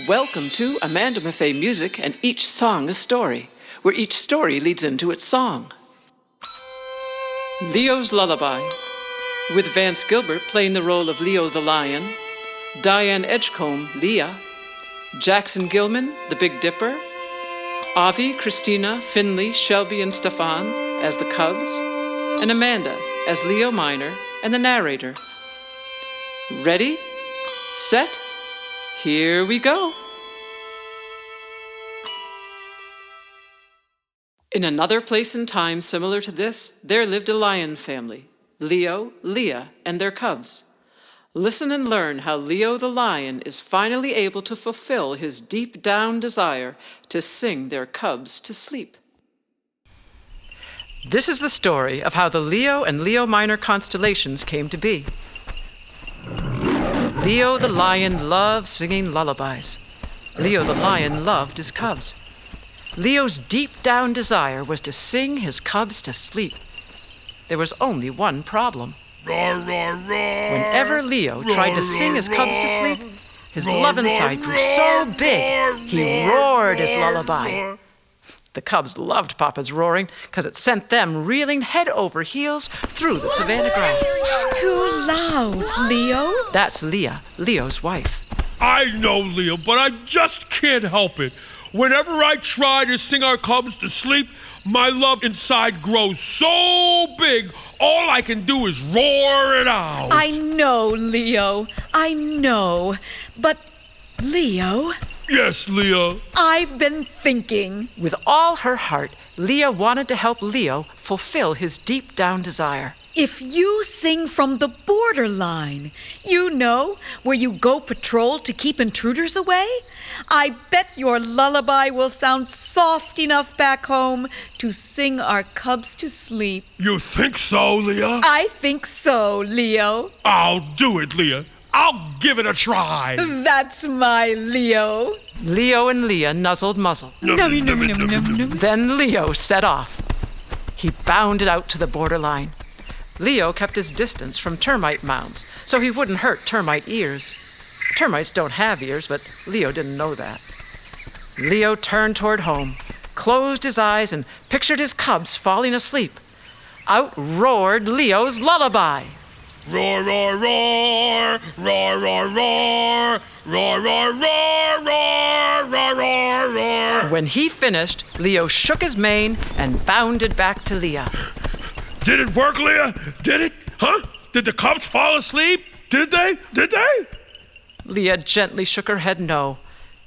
Welcome to Amanda Maffei Music and Each Song a Story, where each story leads into its song. Leo's Lullaby, with Vance Gilbert playing the role of Leo the Lion, Diane Edgecombe, Leah, Jackson Gilman, the Big Dipper, Avi, Christina, Finley, Shelby, and Stefan as the Cubs, and Amanda as Leo Minor and the narrator. Ready, set, here we go. In another place and time similar to this, there lived a lion family, Leo, Leah, and their cubs. Listen and learn how Leo the lion is finally able to fulfill his deep down desire to sing their cubs to sleep. This is the story of how the Leo and Leo Minor constellations came to be. Leo the lion loved singing lullabies. Leo the lion loved his cubs. Leo's deep down desire was to sing his cubs to sleep. There was only one problem. Roar, roar, roar. Whenever Leo tried to sing his cubs to sleep, his love inside grew so big, he roared his lullaby. The cubs loved Papa's roaring because it sent them reeling head over heels through the savanna grass. Too loud, Leo. That's Leah, Leo's wife. I know, Leo, but I just can't help it. Whenever I try to sing our cubs to sleep, my love inside grows so big, all I can do is roar it out. I know, Leo. I know. But, Leo... Yes, Leah. I've been thinking. With all her heart, Leah wanted to help Leo fulfill his deep down desire. If you sing from the borderline, you know, where you go patrol to keep intruders away, I bet your lullaby will sound soft enough back home to sing our cubs to sleep. You think so, Leah? I think so, Leo. I'll do it, Leah. I'll give it a try. That's my Leo. Leo and Leah nuzzled muzzle. Then Leo set off. He bounded out to the borderline. Leo kept his distance from termite mounds so he wouldn't hurt termite ears. Termites don't have ears, but Leo didn't know that. Leo turned toward home, closed his eyes, and pictured his cubs falling asleep. Out roared Leo's lullaby. Roar, roar, roar, roar, roar, roar, roar, roar, roar, roar, roar, roar, roar. When he finished, Leo shook his mane and bounded back to Leah. Did it work, Leah? Did it? Huh? Did the cubs fall asleep? Did they? Did they? Leah gently shook her head no.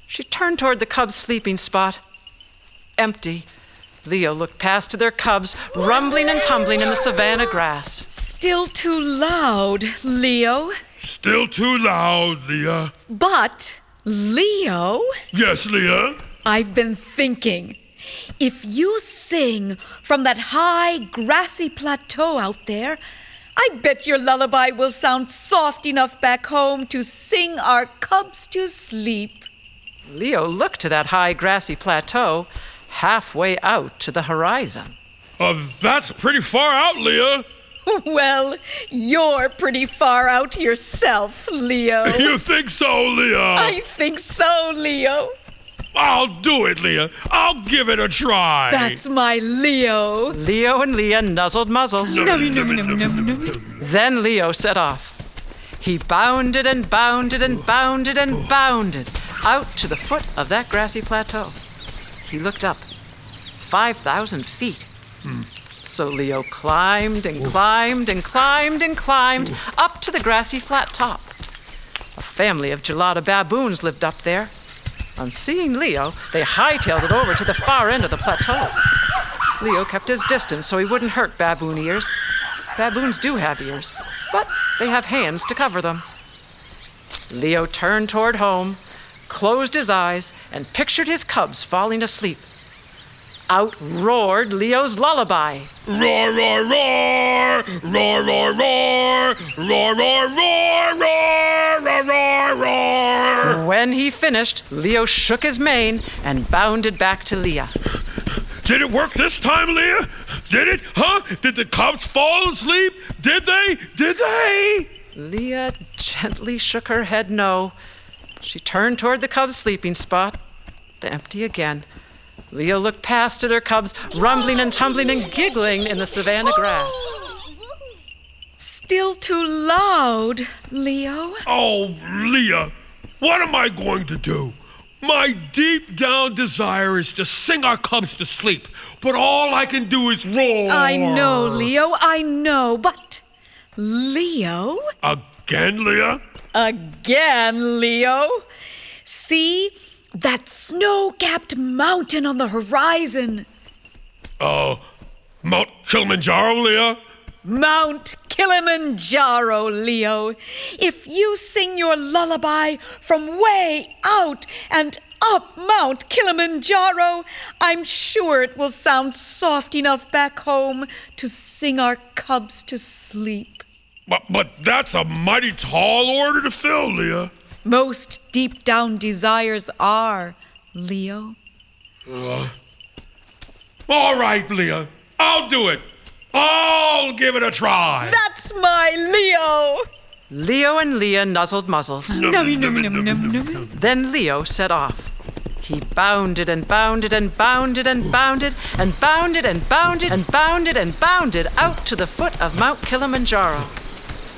She turned toward the cubs' sleeping spot. Empty. Leo looked past to their cubs, rumbling and tumbling in the savanna grass. Still too loud, Leo. Still too loud, Leah. But, Leo... Yes, Leah? I've been thinking. If you sing from that high, grassy plateau out there, I bet your lullaby will sound soft enough back home to sing our cubs to sleep. Leo looked to that high, grassy plateau, halfway out to the horizon. That's pretty far out, Leah. Well, you're pretty far out yourself, Leo. You think so, Leah? I think so, Leo. I'll do it, Leah. I'll give it a try. That's my Leo. Leo and Leah nuzzled muzzles. Then Leo set off. He bounded and bounded and bounded and bounded out to the foot of that grassy plateau. He looked up. 5,000 feet. So Leo climbed and climbed and climbed and climbed up to the grassy flat top. A family of gelada baboons lived up there. On seeing Leo, they hightailed it over to the far end of the plateau. Leo kept his distance so he wouldn't hurt baboon ears. Baboons do have ears, but they have hands to cover them. Leo turned toward home, closed his eyes, and pictured his cubs falling asleep. Out roared Leo's lullaby. Roar, roar, roar, roar, roar, roar, roar, roar, roar, roar, roar, roar, roar. When he finished, Leo shook his mane and bounded back to Leah. Did it work this time, Leah? Did it? Huh? Did the cubs fall asleep? Did they? Did they? Leah gently shook her head no. She turned toward the cub's sleeping spot, empty again. Leo looked past at her cubs, rumbling and tumbling and giggling in the savanna grass. Still too loud, Leo. Oh, Leah, what am I going to do? My deep down desire is to sing our cubs to sleep, but all I can do is roar. I know, Leo, I know, but Leo? Again, Leah? Again, Leo. See that snow-capped mountain on the horizon? Mount Kilimanjaro, Leah? Mount Kilimanjaro, Leo. If you sing your lullaby from way out and up Mount Kilimanjaro, I'm sure it will sound soft enough back home to sing our cubs to sleep. But that's a mighty tall order to fill, Leah. Most deep-down desires are, Leo. All right, Leah. I'll do it. I'll give it a try. That's my Leo! Leo and Leah nuzzled muzzles. Then Leo set off. He bounded and bounded and bounded and bounded and bounded and bounded and bounded and bounded out to the foot of Mount Kilimanjaro.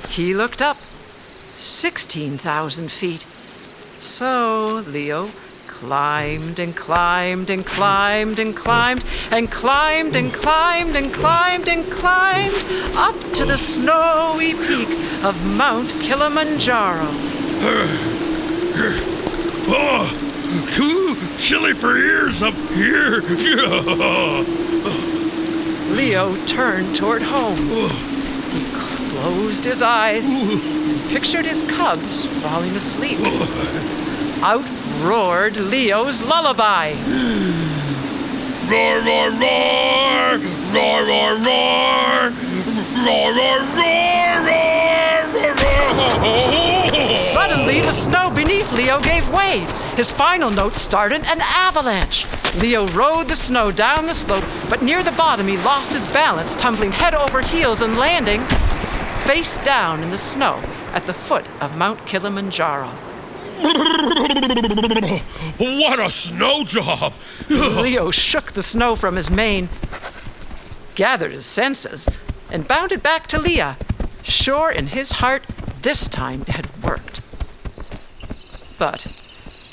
He looked up. 16,000 feet. So Leo climbed and climbed and climbed and climbed and climbed and climbed and climbed and climbed up to the snowy peak of Mount Kilimanjaro. Oh, too chilly for ears up here. Leo turned toward home. He closed his eyes and pictured his cubs falling asleep. Out roared Leo's lullaby. Roar, roar, roar! Roar, roar, roar! Roar, roar, roar, roar, roar, roar! Suddenly, the snow beneath Leo gave way. His final note started an avalanche. Leo rode the snow down the slope, but near the bottom he lost his balance, tumbling head over heels and landing face down in the snow at the foot of Mount Kilimanjaro. What a snow job! Leo shook the snow from his mane, gathered his senses, and bounded back to Leah, sure in his heart this time it had worked. But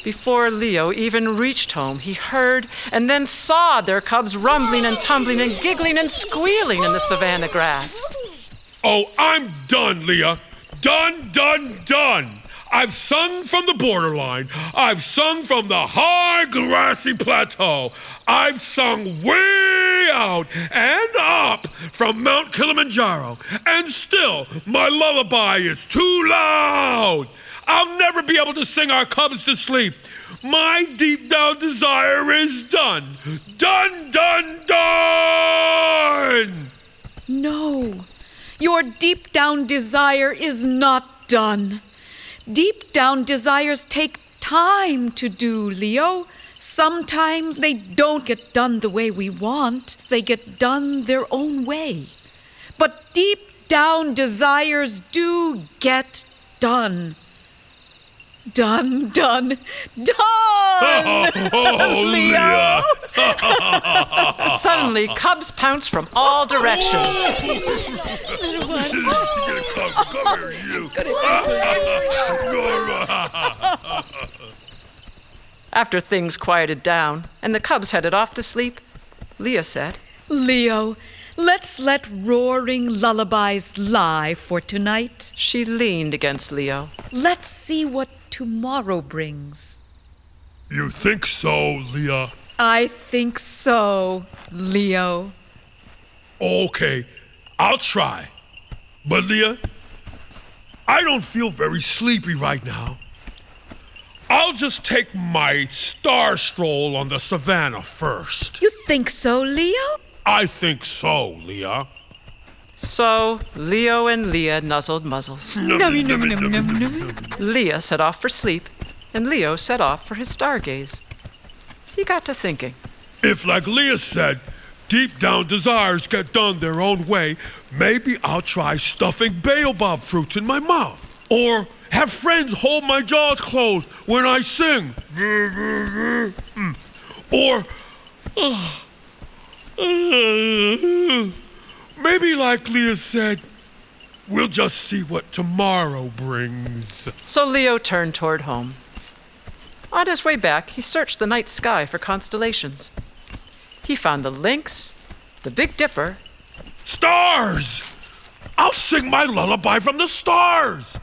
before Leo even reached home, he heard and then saw their cubs rumbling and tumbling and giggling and squealing in the savanna grass. Oh, I'm done, Leah. Done, done, done. I've sung from the borderline. I've sung from the high grassy plateau. I've sung way out and up from Mount Kilimanjaro. And still, my lullaby is too loud. I'll never be able to sing our cubs to sleep. My deep down desire is done. Done, done, done! No, your deep down desire is not done. Deep down desires take time to do, Leo. Sometimes they don't get done the way we want. They get done their own way. But deep down desires do get done. Done, done, done! Leah! Suddenly, cubs pounced from all directions. Little one. Come here, you. After things quieted down and the cubs headed off to sleep, Leah said, Leo, let's let roaring lullabies lie for tonight. She leaned against Leo. Let's see what tomorrow brings. You think so, Leah? I think so, Leo. Okay, I'll try. But Leah, I don't feel very sleepy right now. I'll just take my star stroll on the savannah first. You think so, Leo? I think so, Leah. So Leo and Leah nuzzled muzzles. Leah set off for sleep, and Leo set off for his stargaze. He got to thinking. If, like Leah said, deep down desires get done their own way, maybe I'll try stuffing baobab fruits in my mouth. Or have friends hold my jaws closed when I sing. Or maybe like Leah said, we'll just see what tomorrow brings. So Leo turned toward home. On his way back, he searched the night sky for constellations. He found the Lynx, the Big Dipper. Stars! I'll sing my lullaby from the stars.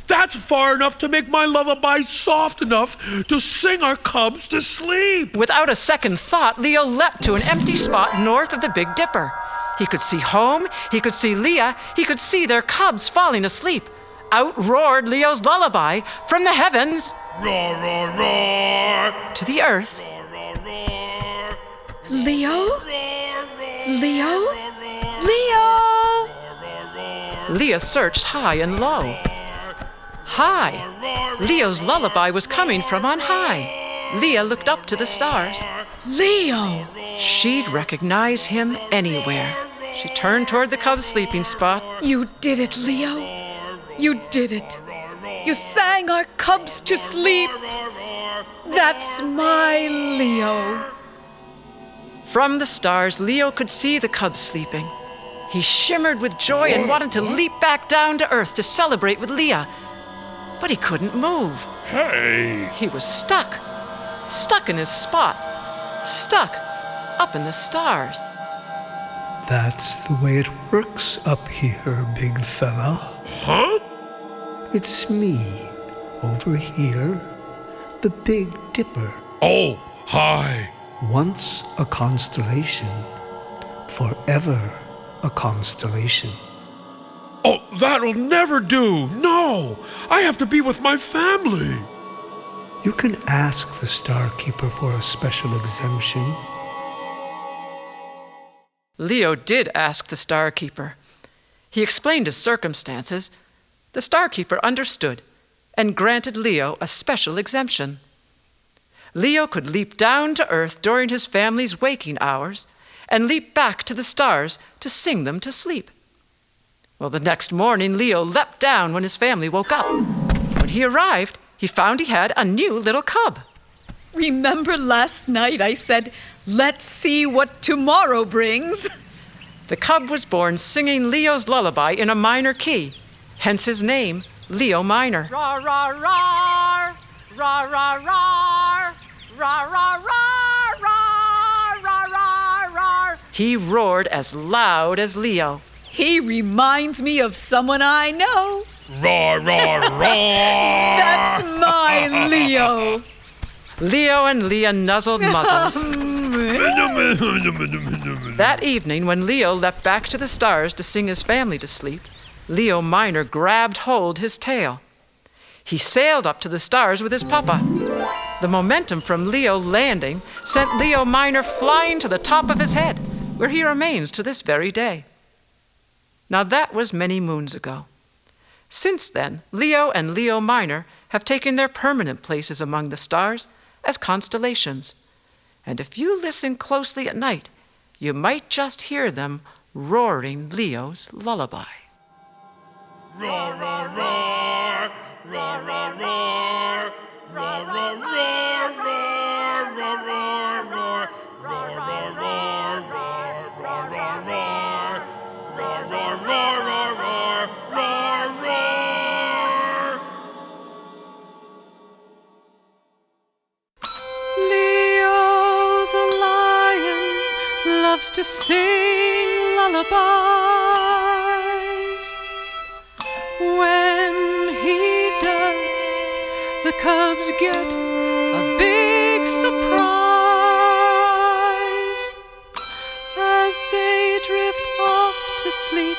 That's far enough to make my lullaby soft enough to sing our cubs to sleep. Without a second thought, Leo leapt to an empty spot north of the Big Dipper. He could see home, he could see Leah, he could see their cubs falling asleep. Out roared Leo's lullaby from the heavens Roar, roar, roar. to the earth. Roar, roar, roar. Leo? Roar, roar. Leo? Roar, Leo! roar, roar. Leah searched high and low. High. Leo's lullaby was coming from on high. Leah looked up to the stars. Leo! She'd recognize him anywhere. She turned toward the cub's sleeping spot. You did it, Leo. You did it. You sang our cubs to sleep. That's my Leo. From the stars, Leo could see the cubs sleeping. He shimmered with joy and wanted to leap back down to earth to celebrate with Leah. But he couldn't move. Hey! He was stuck. Stuck in his spot. Stuck up in the stars. That's the way it works up here, big fella. Huh? It's me, over here, the Big Dipper. Oh, hi. Once a constellation, forever a constellation. Oh, that'll never do. No, I have to be with my family. You can ask the Star Keeper for a special exemption. Leo did ask the Star Keeper. He explained his circumstances. The Star Keeper understood and granted Leo a special exemption. Leo could leap down to earth during his family's waking hours and leap back to the stars to sing them to sleep. Well, the next morning, Leo leapt down when his family woke up. When he arrived, he found he had a new little cub. Remember last night I said, let's see what tomorrow brings? The cub was born singing Leo's lullaby in a minor key, hence his name, Leo Minor. Ra ra ra, ra ra ra, ra ra ra, ra ra ra ra. He roared as loud as Leo. He reminds me of someone I know. Roar, roar, roar. That's my Leo. Leo and Leah nuzzled muzzles. That evening, when Leo leapt back to the stars to sing his family to sleep, Leo Minor grabbed hold his tail. He sailed up to the stars with his papa. The momentum from Leo landing sent Leo Minor flying to the top of his head, where he remains to this very day. Now that was many moons ago. Since then, Leo and Leo Minor have taken their permanent places among the stars as constellations. And if you listen closely at night, you might just hear them roaring Leo's lullaby. Roar, roar, roar. Roar, roar, roar. Roar, roar, roar, roar, roar, roar, roar. Roar, roar, roar, roar, roar, roar, roar. Roar, roar, roar, roar, roar, roar, roar. Leo the lion loves to sing lullabies. When he does, the cubs get a big surprise as they drift off to sleep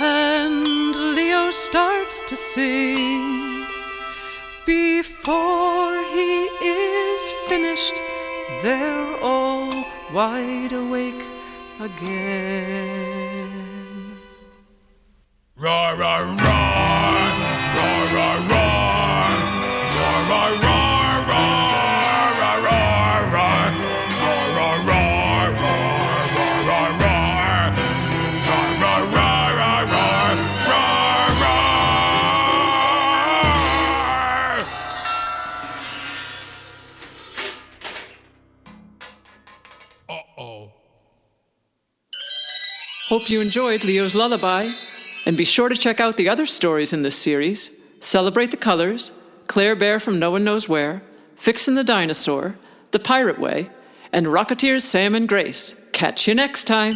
and Leo starts to sing. Before he is finished, they're all wide awake again. Roar, roar, roar. Roar, roar, roar. Roar, roar, roar, roar, roar, roar, roar. Roar, roar, roar, roar, roar, roar, roar. Roar, roar, roar, roar, roar, roar, roar. Hope you enjoyed Leo's Lullaby. And be sure to check out the other stories in this series: Celebrate the Colors, Claire Bear from No One Knows Where, Fixin' the Dinosaur, The Pirate Way, and Rocketeers Sam and Grace. Catch you next time.